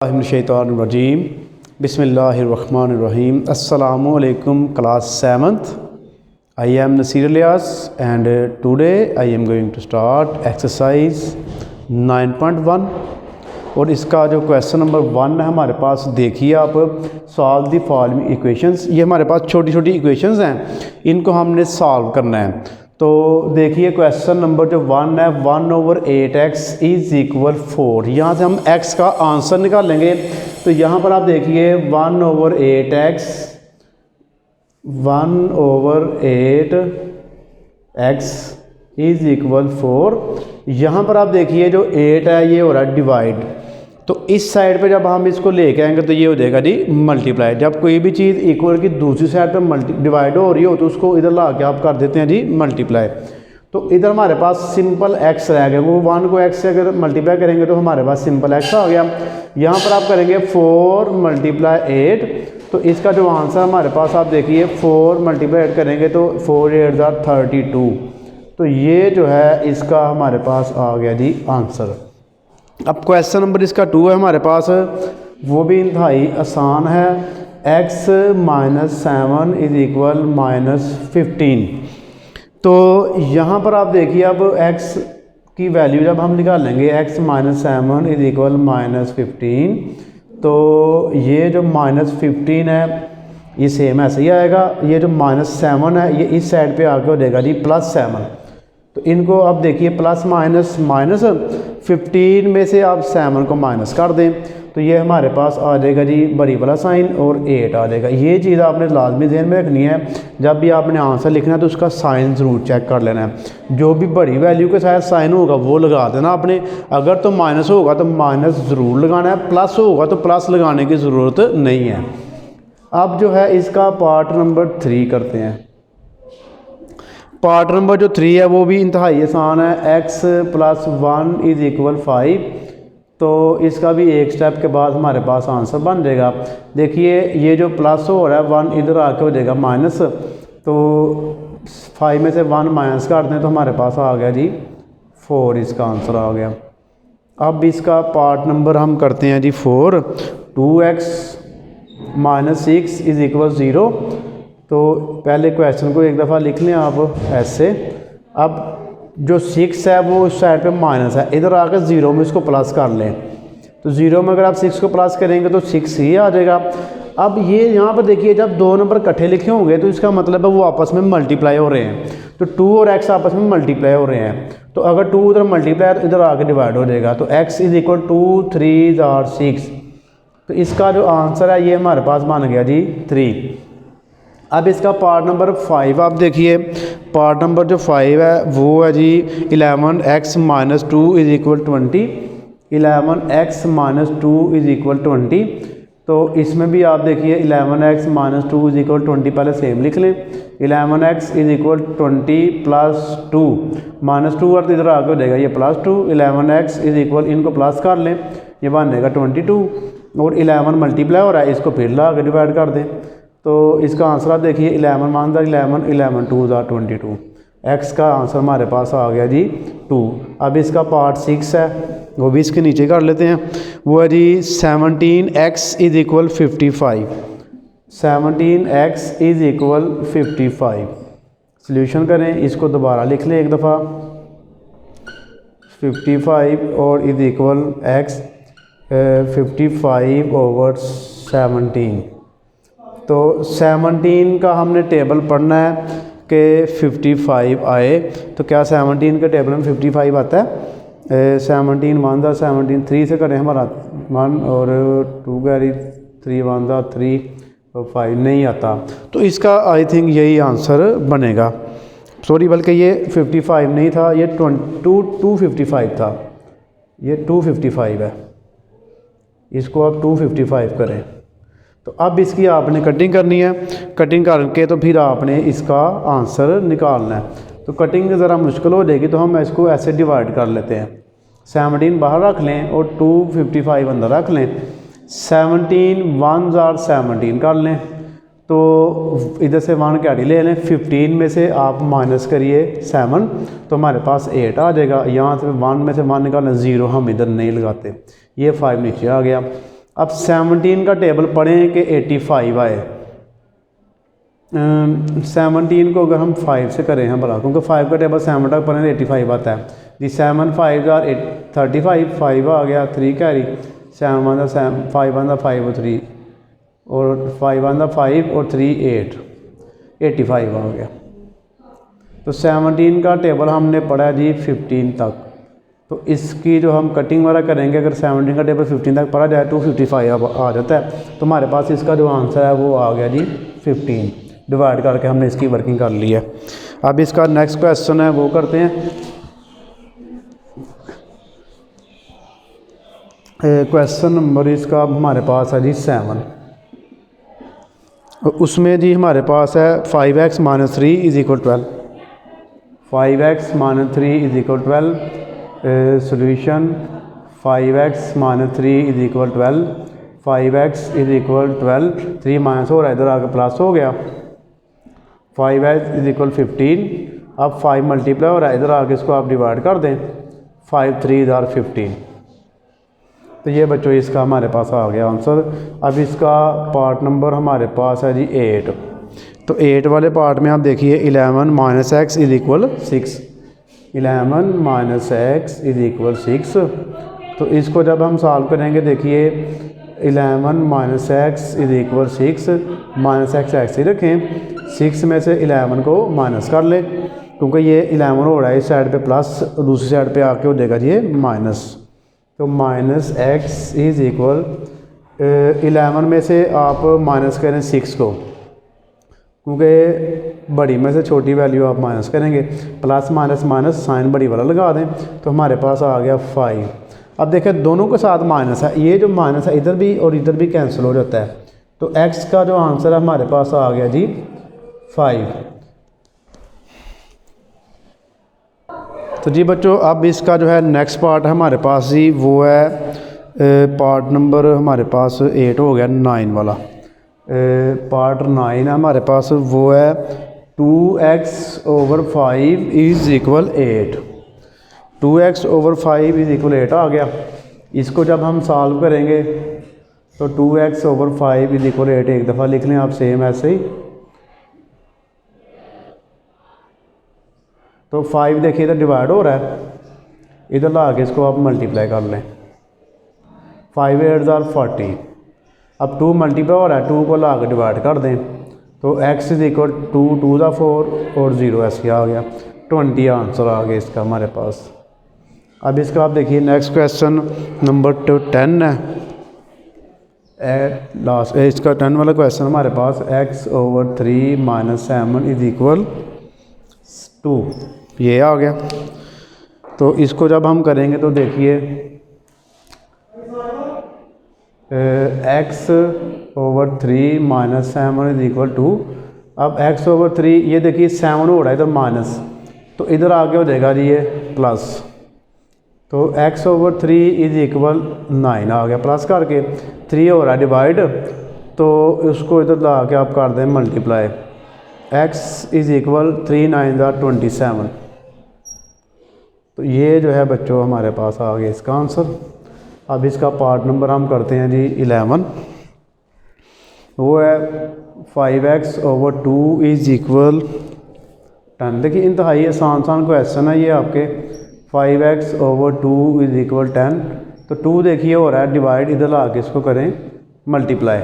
शैतानिर्रजीम बिस्मिल्लाहिर्रहमानिर्रहीम। अस्सलामु अलैकुम class 7th। I am Nasir Ilyas and today I am going to start exercise 9.1 और इसका जो क्वेश्चन नंबर 1 है हमारे पास, देखिए आप, सॉल्व द फॉलोइंग इक्वेशंस। ये हमारे पास छोटी छोटी इक्वेशंस हैं, इनको हमने सॉल्व करना है। तो देखिए क्वेश्चन नंबर जो 1 है, 1/8x इज़ इक्वल 4। यहाँ से हम x का आंसर निकालेंगे। तो यहाँ पर आप देखिए 1/8x 1/8x इज़ इक्वल 4। यहाँ पर आप देखिए जो 8 है ये हो रहा है डिवाइड। तो इस साइड पे जब हम इसको लेके आएंगे तो ये हो जाएगा जी मल्टीप्लाई। जब कोई भी चीज़ इक्वल की दूसरी साइड पे डिवाइड हो रही हो तो उसको इधर ला के आप कर देते हैं जी मल्टीप्लाई। तो इधर हमारे पास सिंपल x रह गया, वो 1 को x से अगर मल्टीप्लाई करेंगे तो हमारे पास सिंपल x आ गया। यहाँ पर आप करेंगे 4 × 8। तो इसका जो आंसर हमारे पास आप देखिए 4 × 8 करेंगे तो 4 8 32। तो ये जो है इसका हमारे पास आ गया जी आंसर। अब क्वेश्चन नंबर इसका 2 है हमारे पास, वो भी इंतहाई आसान है। x - 7 is equal -15। तो यहाँ पर आप देखिए अब x की वैल्यू जब हम निकालेंगे, x - 7 इज़ इक्वल -15, तो ये जो -15 है ये सेम ऐसे ही आएगा। ये जो -7 है ये इस साइड पे आके हो जाएगा जी +7। तो इनको अब देखिए प्लस माइनस माइनस 15 में से आप 7 को माइनस कर दें तो ये हमारे पास आ जाएगा जी बड़ी वाला साइन और 8 आ जाएगा। ये चीज़ आपने लाजमी ध्यान में रखनी है। जब भी आपने आंसर लिखना है तो उसका साइन ज़रूर चेक कर लेना है। जो भी बड़ी वैल्यू के साथ साइन होगा वो लगा देना आपने। अगर तो माइनस होगा तो माइनस ज़रूर लगाना है, प्लस होगा तो प्लस लगाने की ज़रूरत नहीं है। अब जो है इसका पार्ट नंबर 3 करते हैं। पार्ट नंबर जो 3 है वो भी इंतहाई आसान है। x + 1 is equal 5। तो इसका भी एक स्टेप के बाद हमारे पास आंसर बन जाएगा। देखिए ये जो प्लस हो रहा है 1 इधर आके हो जाएगा माइनस। तो 5 में से 1 माइनस कर दें तो हमारे पास आ गया जी 4, इसका आंसर आ गया। अब इसका पार्ट नंबर हम करते हैं जी 4। 2x - 6 is equal 0। तो पहले क्वेश्चन को एक दफ़ा लिख लें आप ऐसे। अब जो 6 है वो उस साइड पे माइनस है, इधर आकर 0 में इसको प्लस कर लें। तो 0 में अगर आप 6 को प्लस करेंगे तो 6 ही आ जाएगा। अब ये यहाँ पर देखिए जब 2 नंबर इकट्ठे लिखे होंगे तो इसका मतलब है वो आपस में मल्टीप्लाई हो रहे हैं। तो 2 और x आपस में मल्टीप्लाई हो रहे हैं। तो अगर 2 उधर मल्टीप्लाई तो इधर आके डिवाइड हो जाएगा। तो x इज़ इक्वल 2 3 * 6। तो इसका जो आंसर है ये हमारे पास बन गया जी 3। अब इसका पार्ट नंबर 5 आप देखिए। पार्ट नंबर जो 5 है वो है जी 11x - 2 is equal 20। 11x - 2 is equal 20। तो इसमें भी आप देखिए 11x - 2 इज़ इक्वल 20 पहले सेम लिख लें। 11x इज़ इक्वल 20 + 2 -2 और इधर आगे हो जाएगा ये +2। 11x इज़ इक्वल, इनको प्लस कर लें, ये बन जाएगा 22 और 11 मल्टीप्लाई हो रहा है, इसको फिर ला के डिवाइड कर दें। तो इसका आंसर आप देखिए 11 मान 11 11 2 = 22। x का आंसर हमारे पास आ गया जी 2। अब इसका पार्ट 6 है वो भी इसके नीचे कर लेते हैं। वो है जी 17x is equal 55। 17x is equal 55। Solution करें, इसको दोबारा लिख लें एक दफ़ा। 55 और इज़ इक्वल x 55/17। तो 17 का हमने टेबल पढ़ना है कि 55 आए। तो क्या 17 के टेबल में 55 आता है? 17 1 दा 17 3 से करें हमारा 1 और 2 कैरी 3 1 दा 3 और 5 नहीं आता। तो इसका आई थिंक यही आंसर बनेगा। सॉरी, बल्कि ये 55 नहीं था, ये 255 था। ये 255 है, इसको आप 255 करें। तो अब इसकी आपने कटिंग करनी है। कटिंग करके तो फिर आपने इसका आंसर निकालना है। तो कटिंग ज़रा मुश्किल हो जाएगी तो हम इसको ऐसे डिवाइड कर लेते हैं। 17 बाहर रख लें और 255 अंदर रख लें। 17 1 * 17 कर लें। तो इधर से 1 कैरी ले लें। 15 में से आप माइनस करिए 7 तो हमारे पास 8 आ जाएगा। यहाँ से 1 में से 1 निकालना, 0 हम इधर नहीं लगाते। ये 5 नीचे आ गया। अब 17 का टेबल पढ़ें कि 85 आए। 17 को अगर हम 5 से करें हैं भला, क्योंकि 5 का टेबल 7 तक पढ़ें तो 85 आता है जी। 7 5 आर 35, 5 आ गया 3 कैरी, 7 1 5 1 5 और 3 और 5 1 5 और 3 8, 85 आ गया। तो 17 का टेबल हमने पढ़ा जी 15 तक। तो इसकी जो हम कटिंग वगैरह करेंगे, अगर 17 का टेबल 15 तक पढ़ा जाए 255 आ जाता है। तो हमारे पास इसका जो आंसर है वो आ गया जी 15। डिवाइड करके हमने इसकी वर्किंग कर ली है। अब इसका नेक्स्ट क्वेश्चन है वो करते हैं। क्वेश्चन नंबर इसका हमारे पास है जी 7। उसमें जी हमारे पास है 5x - 3 = 12। 5x - 3 = 12। Solution 5x - 3 = 12। 5x = 12, 3 minus हो रहा है, इधर आके प्लस हो गया। 5x = 15। अब 5 मल्टीप्लाई हो रहा है, इधर आके इसको आप डिवाइड कर दें। 5 3 = 15। तो ये बच्चों इसका हमारे पास आ गया आंसर। अब इसका पार्ट नंबर हमारे पास है जी 8। तो 8 वाले पार्ट में आप देखिए 11 - x = 6। 11 - x = 6। तो इसको जब हम सॉल्व करेंगे देखिए 11 - x = 6, -x ऐसे ही रखें। 6 में से 11 को माइनस कर ले, क्योंकि ये 11 हो रहा है इस साइड पे प्लस, दूसरी साइड पे आके हो जाएगा जी माइनस। तो -x = 11 में से आप माइनस करें 6 को, क्योंकि बड़ी में से छोटी वैल्यू आप माइनस करेंगे। प्लस माइनस माइनस साइन बड़ी वाला लगा दें तो हमारे पास आ गया 5। अब देखें दोनों के साथ माइनस है, ये जो माइनस है इधर भी और इधर भी कैंसिल हो जाता है। तो x का जो आंसर है हमारे पास आ गया जी 5। तो जी बच्चों अब इसका जो है नेक्स्ट पार्ट हमारे पास जी वो है पार्ट नंबर हमारे पास 8 हो गया, 9 वाला। पार्ट 9 है हमारे पास, वो है 2x/5 = 8। 2x/5 = 8 आ गया। इसको जब हम सॉल्व करेंगे तो 2x/5 = 8 एक दफ़ा लिख लें आप सेम ऐसे ही। तो 5 देखिए इधर डिवाइड हो रहा है, इधर ला के इसको आप मल्टीप्लाई कर लें। 5 8 = 40। अब 2 मल्टीप्लाई हो रहा है, 2 को ला के डिवाइड कर दें तो x = 2 2 = 4 और 0 ऐसे आ गया। 20 आंसर आ गया इसका हमारे पास। अब इसका आप देखिए नेक्स्ट क्वेश्चन नंबर 10 है। लास्ट इसका 10 वाला क्वेश्चन हमारे पास x/3 - 7 = 2 ये आ गया। तो इसको जब हम करेंगे तो देखिए x/3 - 7 = 2। अब x/3 ये देखिए 7 हो रहा है इधर माइनस, तो इधर आगे हो जाएगा जी ये प्लस। तो x/3 = 9 आ गया, प्लस करके 3 हो रहा है डिवाइड, तो उसको इधर ला के आप कर दें मल्टीप्लाई। x = 3 9 = 27। तो ये जो है बच्चों हमारे पास आ गया इसका आंसर। अब इसका पार्ट नंबर हम करते हैं जी 11। वो है 5x/2 = 10। देखिए इंतहाई आसान क्वेश्चन है ये आपके। 5x/2 = 10। तो 2 देखिए हो रहा है डिवाइड, इधर ला के इसको करें मल्टीप्लाई।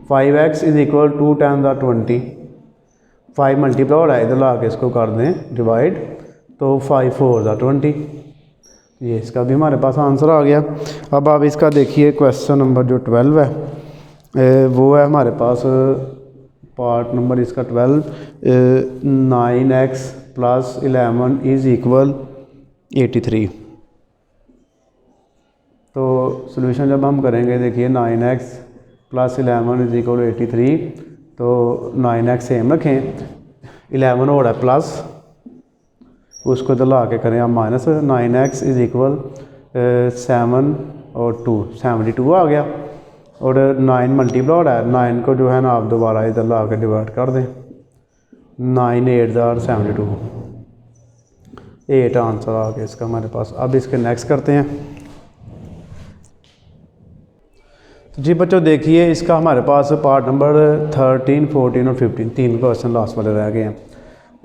5x = 2 10 = 20। 5 मल्टीप्लाई हो रहा है, इधर ला के इसको कर दें डिवाइड, तो 5 4 = 20। ये इसका भी हमारे पास आंसर आ गया। अब आप इसका देखिए क्वेश्चन नंबर जो 12 है वो है हमारे पास पार्ट नंबर इसका 12। 9x + 11 = 83। तो सॉल्यूशन जब हम करेंगे देखिए 9x + 11 = 83। तो 9x सेम रखें, 11 हो रहा है प्लस, उसको तो ला के करें आप माइनस। 9x = 7 और 2 72 आ गया। और 9 मल्टीप्लाई हो रहा है, 9 को जो है ना आप दोबारा इधर ला के डिवाइड कर दें। 9 8 = 72। 8 आंसर आ गया इसका हमारे पास। अब इसके नेक्स्ट करते हैं। तो जी बच्चों देखिए इसका हमारे पास पार्ट नंबर 13, 14 और 15 3 क्वेश्चन लास्ट वाले रह गए हैं।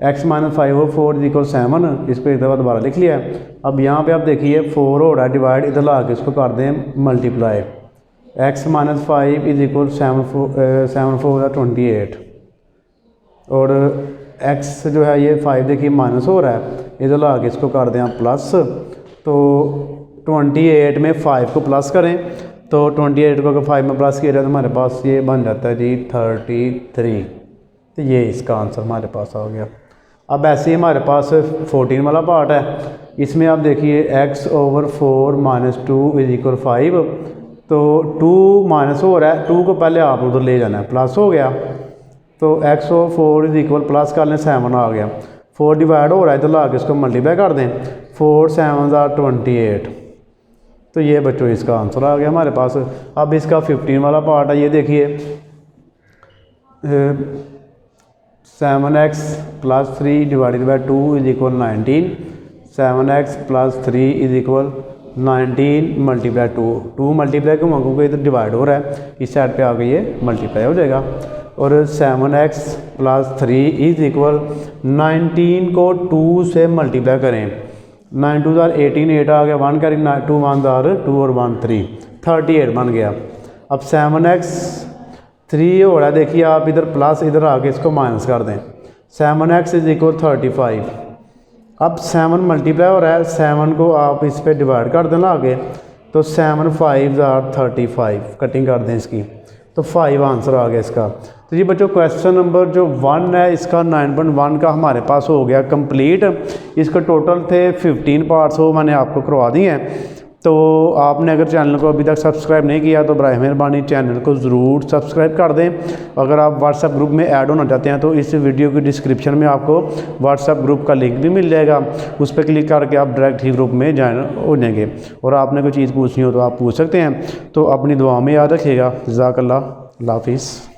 x माइनस 5 और 4 इक्वल 7, इसको एक दफ़ा दोबारा लिख लिया है। अब यहाँ पे आप देखिए 4 हो रहा है डिवाइड, इधर ला के इसको कर दें multiply. x minus 5 is equal 7 4 28 और x जो है ये 5 देखिए माइनस हो रहा है, इधर ला के इसको कर दें आप प्लस। तो 28 में 5 को प्लस करें तो 28 को अगर 5 में प्लस किया जाए तो हमारे पास ये बन जाता है जी 33। तो ये इसका आंसर हमारे पास आ गया। अब ऐसे ही हमारे पास 14 वाला पार्ट है, इसमें आप देखिए x over 4 minus 2 is equal 5। तो 2 माइनस हो रहा है, 2 को पहले आप उधर ले जाना है, प्लस हो गया। तो x over 4 is equal plus कर लें 7 आ गया। 4 डिवाइड हो रहा है तो ला के इसको मल्टीप्लाई कर दें, 4 7 28। तो ये बच्चों इसका आंसर आ गया हमारे पास। अब इसका 15 वाला पार्ट है, ये देखिए 7x plus 3 divided by 2 is equal 19। 7x plus 3 is equal 19 multiply 2 multiply क्यों, क्योंकि इधर डिवाइड हो रहा है, इस साइड पे आके ये मल्टीप्लाई हो जाएगा। और 7x प्लस 3 इज इक्वल 19 को 2 से मल्टीप्लाई करें, 9 2 18 8 आ गया, 1 करें 2 1 2 और 1 3 38 बन गया। अब 7x 3 हो रहा है, देखिए आप इधर प्लस, इधर आके इसको माइनस कर दें, 7x इज इक्वल 35। अब 7 मल्टीप्लाई हो रहा है, 7 को आप इस पर डिवाइड कर देना आगे, तो 7 5 35, कटिंग कर दें इसकी, तो 5 आंसर आ गया इसका। तो जी बच्चों क्वेश्चन नंबर जो 1 है इसका 9.1 का हमारे पास हो गया कंप्लीट। इसका टोटल थे 15 पार्ट्स, वो मैंने आपको करवा दिए हैं। तो आपने अगर चैनल को अभी तक सब्सक्राइब नहीं किया तो बराए मेहरबानी चैनल को ज़रूर सब्सक्राइब कर दें। अगर आप व्हाट्सएप ग्रुप में ऐड होना चाहते हैं तो इस वीडियो की डिस्क्रिप्शन में आपको व्हाट्सएप ग्रुप का लिंक भी मिल जाएगा, उस पर क्लिक करके आप डायरेक्ट ही ग्रुप में ज्वाइन हो जाएंगे। और आपने कोई चीज़ पूछनी हो तो आप पूछ सकते हैं। तो अपनी दुआ में याद रखिएगा। जज़ाकल्लाह, अल्लाह हाफ़िज़।